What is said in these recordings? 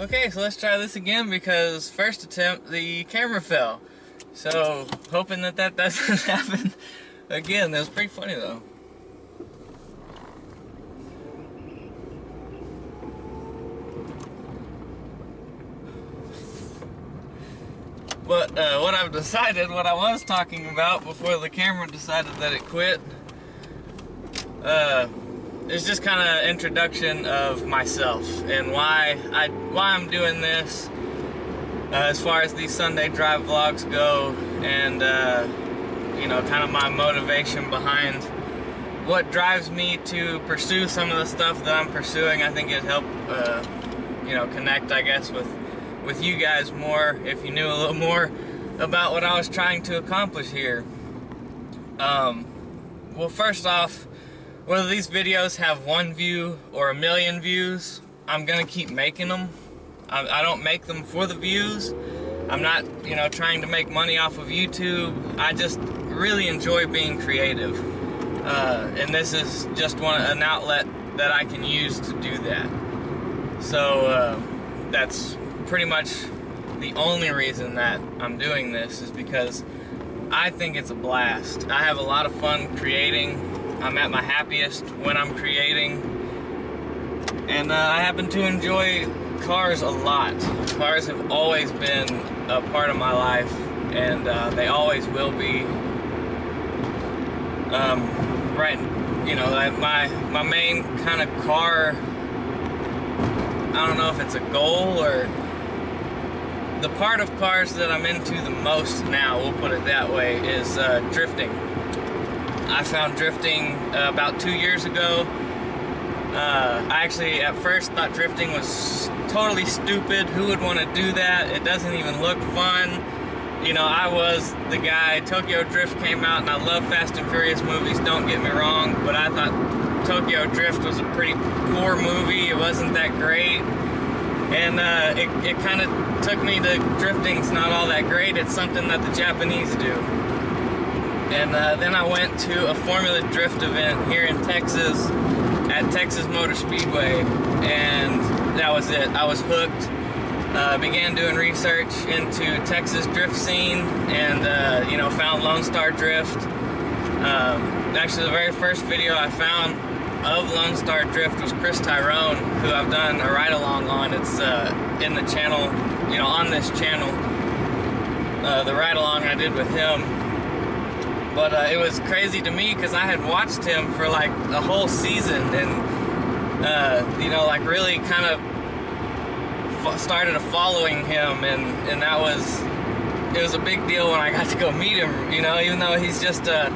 Okay, so let's try this again because first attempt the camera fell. So hoping that doesn't happen again. That was pretty funny though. But what I've decided, what I was talking about before the camera decided that it quit, it's just kind of introduction of myself and why I'm doing this, as far as these Sunday drive vlogs go, and you know, kind of my motivation behind what drives me to pursue some of the stuff that I'm pursuing. I think it'd help you know, connect, I guess, with you guys more if you knew a little more about what I was trying to accomplish here. Well, first off, whether these videos have 1 view or 1 million views, I'm gonna keep making them. I don't make them for the views. I'm not, you know, trying to make money off of YouTube. I just really enjoy being creative. And this is just an outlet that I can use to do that. So that's pretty much the only reason that I'm doing this, is because I think it's a blast. I have a lot of fun creating. I'm at my happiest when I'm creating, and I happen to enjoy cars a lot. Cars have always been a part of my life, and they always will be. Right, you know, my main kind of car, I don't know if it's a goal or the part of cars that I'm into the most now, we'll put it that way, is drifting. I found drifting about 2 years ago. I actually at first thought drifting was totally stupid. Who would want to do that? It doesn't even look fun. You know, I was the guy. Tokyo Drift came out, and I love Fast and Furious movies, don't get me wrong, but I thought Tokyo Drift was a pretty poor movie. It wasn't that great. And it kind of took me to drifting's not all that great. It's something that the Japanese do. And then I went to a Formula Drift event here in Texas at Texas Motor Speedway, and that was it. I was hooked. Began doing research into Texas drift scene, and you know, found Lone Star Drift. Actually, the very first video I found of Lone Star Drift was Chris Tyrone, who I've done a ride-along on. It's in the channel, you know, on this channel, the ride-along I did with him. But it was crazy to me because I had watched him for like a whole season, and you know, like really kind of started following him, and that it was a big deal when I got to go meet him, you know, even though he's just a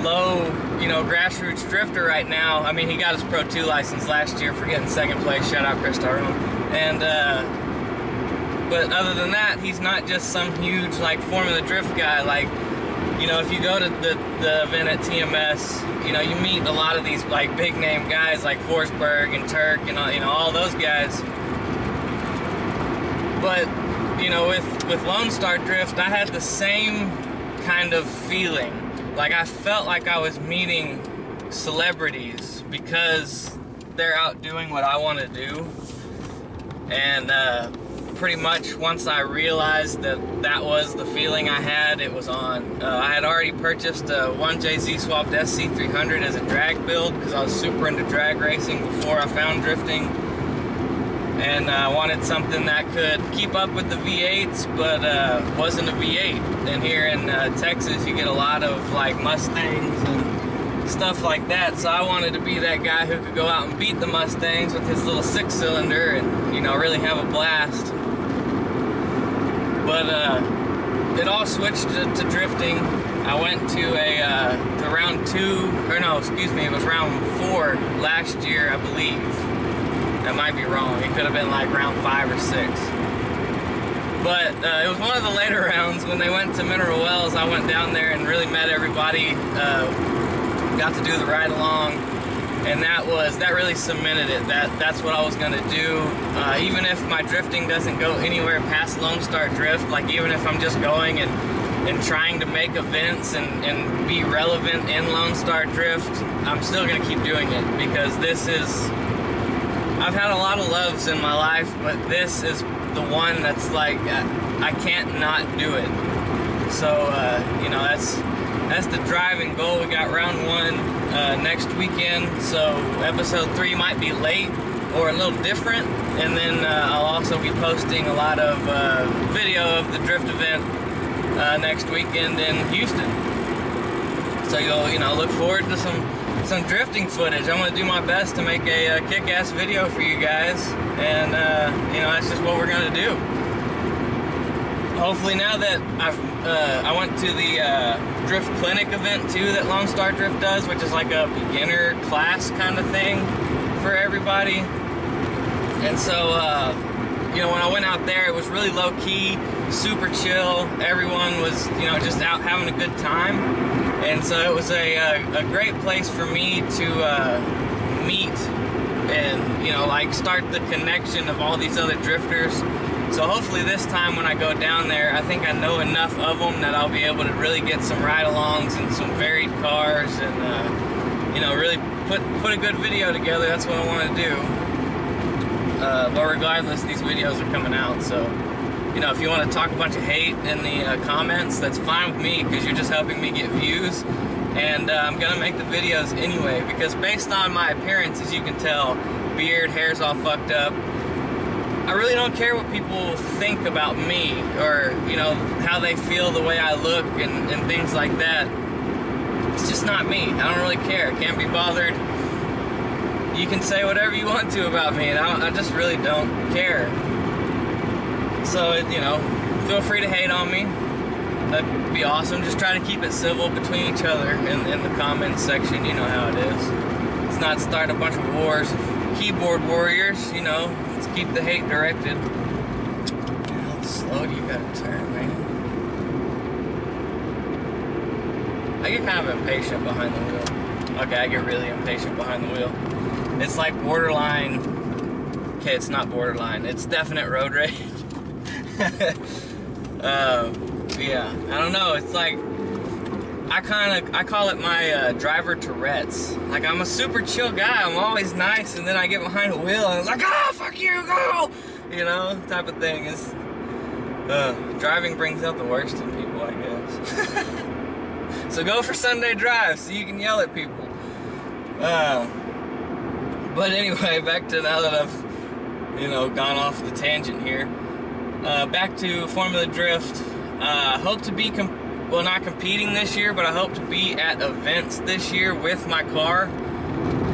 low, you know, grassroots drifter right now. I mean, he got his Pro 2 license last year for getting 2nd place. Shout out Chris Tyrone. And but other than that, he's not just some huge like Formula Drift guy. Like, you know, if you go to the event at TMS, you know, you meet a lot of these like big name guys like Forsberg and Turk and all, you know, all those guys. But you know, with Lone Star Drift, I had the same kind of feeling. Like, I felt like I was meeting celebrities because they're out doing what I want to do. And pretty much once I realized that was the feeling I had, it was on. I had already purchased a 1JZ swapped SC300 as a drag build because I was super into drag racing before I found drifting. And I wanted something that could keep up with the V8s, but wasn't a V8. And here in Texas, you get a lot of like Mustangs and stuff like that. So I wanted to be that guy who could go out and beat the Mustangs with his little 6-cylinder and, you know, really have a blast. But it all switched to drifting. I went to to round 2, or no, excuse me, it was round 4 last year, I believe. That might be wrong. It could have been like round 5 or 6. But it was one of the later rounds when they went to Mineral Wells. I went down there and really met everybody. Got to do the ride along, and that really cemented it. That's what I was gonna do. Even if my drifting doesn't go anywhere past Lone Star Drift, like even if I'm just going and trying to make events and be relevant in Lone Star Drift, I'm still gonna keep doing it because this is I've had a lot of loves in my life, but this is the one that's like, I can't not do it. So, you know, that's the driving goal. We got round 1 next weekend, so episode 3 might be late or a little different, and then I'll also be posting a lot of video of the drift event next weekend in Houston. So you'll, you know, look forward to some drifting footage. I'm going to do my best to make a kick-ass video for you guys, and you know, that's just what we're going to do. Hopefully now that I went to the drift clinic event too that Lone Star Drift does, which is like a beginner class kind of thing for everybody. And so, you know, when I went out there, it was really low-key, super chill. Everyone was, you know, just out having a good time. And so it was a great place for me to meet and, you know, like start the connection of all these other drifters. So hopefully this time when I go down there, I think I know enough of them that I'll be able to really get some ride-alongs and some varied cars and, you know, really put a good video together. That's what I want to do. But regardless, these videos are coming out, so, you know, if you want to talk a bunch of hate in the comments, that's fine with me, because you're just helping me get views. And I'm going to make the videos anyway, because based on my appearance, as you can tell, beard, hair's all fucked up, I really don't care what people think about me, or, you know, how they feel the way I look and things like that. It's just not me. I don't really care. I can't be bothered. You can say whatever you want to about me, and I just really don't care. So, you know, feel free to hate on me. That'd be awesome. Just try to keep it civil between each other in the comments section. You know how it is. Let's not start a bunch of wars. Keyboard warriors, you know. Let's keep the hate directed. How slow do you gotta turn, man? I get kind of impatient behind the wheel. Okay, I get really impatient behind the wheel. It's like borderline. Okay, it's not borderline. It's definite road rage. Yeah, I don't know. It's like I call it my driver Tourette's. Like, I'm a super chill guy. I'm always nice, and then I get behind the wheel and it's like, ah, fuck you, go! You know, type of thing. Is driving brings out the worst in people, I guess. So go for Sunday drives so you can yell at people. But anyway, back to now that I've, you know, gone off the tangent here. Back to Formula Drift. Hope to be, well, not competing this year, but I hope to be at events this year with my car.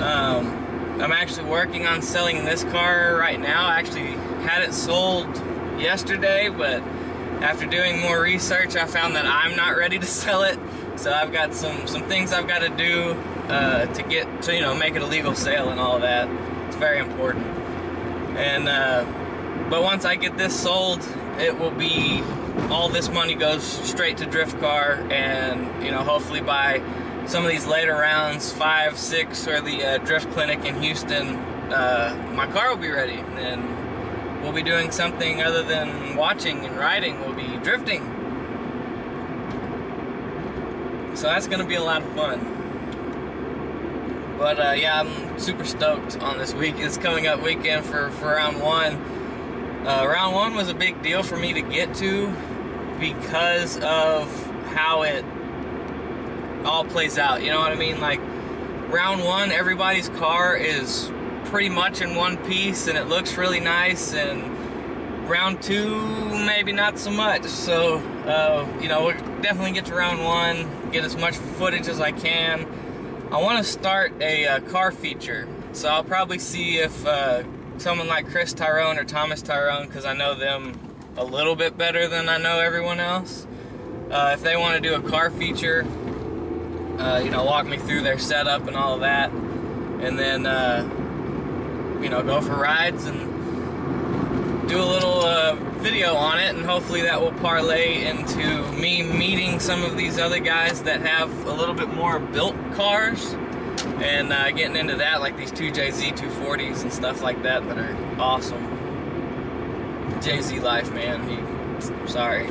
I'm actually working on selling this car right now. I actually had it sold yesterday, but after doing more research, I found that I'm not ready to sell it. So I've got some things I've got to do to get to, you know, make it a legal sale and all of that. It's very important. And but once I get this sold, it will be, all this money goes straight to Drift Car, and, you know, hopefully by some of these later rounds, 5, 6, or the Drift Clinic in Houston, my car will be ready, and we'll be doing something other than watching and riding. We'll be drifting. So that's going to be a lot of fun. But yeah, I'm super stoked on this week. It's coming up weekend for round 1. Round 1 was a big deal for me to get to because of how it all plays out. You know what I mean? Like, round 1, everybody's car is pretty much in one piece and it looks really nice, and round 2 maybe not so much. So you know, we'll definitely get to round 1, get as much footage as I can. I want to start a car feature, so I'll probably see if someone like Chris Tyrone or Thomas Tyrone, because I know them a little bit better than I know everyone else, if they want to do a car feature, you know, walk me through their setup and all of that, and then you know, go for rides and do a little video on it, and hopefully that will parlay into me meeting some of these other guys that have a little bit more built cars, and getting into that, like these 2 JZ 240s and stuff like that are awesome. JZ life, man. Sorry,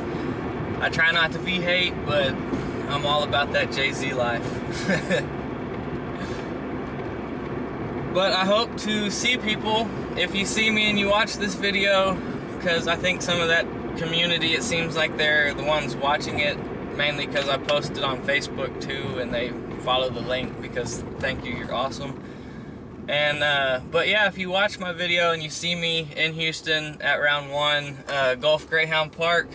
I try not to be hate, but I'm all about that JZ life. But I hope to see people. If you see me and you watch this video, because I think some of that community, it seems like they're the ones watching it, mainly because I posted on Facebook too, and they follow the link because thank you, you're awesome. And but yeah, if you watch my video and you see me in Houston at round 1, Gulf Greyhound Park,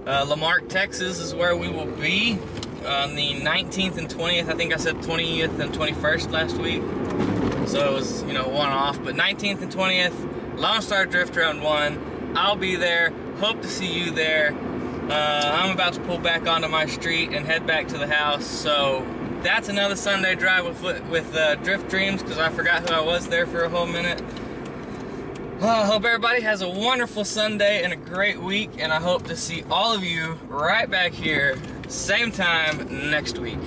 Lamarck, Texas is where we will be on the 19th and 20th. I think I said 20th and 21st last week, so it was, you know, one off. But 19th and 20th, Lone Star Drift round 1. I'll be there. Hope to see you there. I'm about to pull back onto my street and head back to the house. So that's another Sunday drive with Drift Dreams, because I forgot who I was there for a whole minute. I hope everybody has a wonderful Sunday and a great week, and I hope to see all of you right back here, same time next week.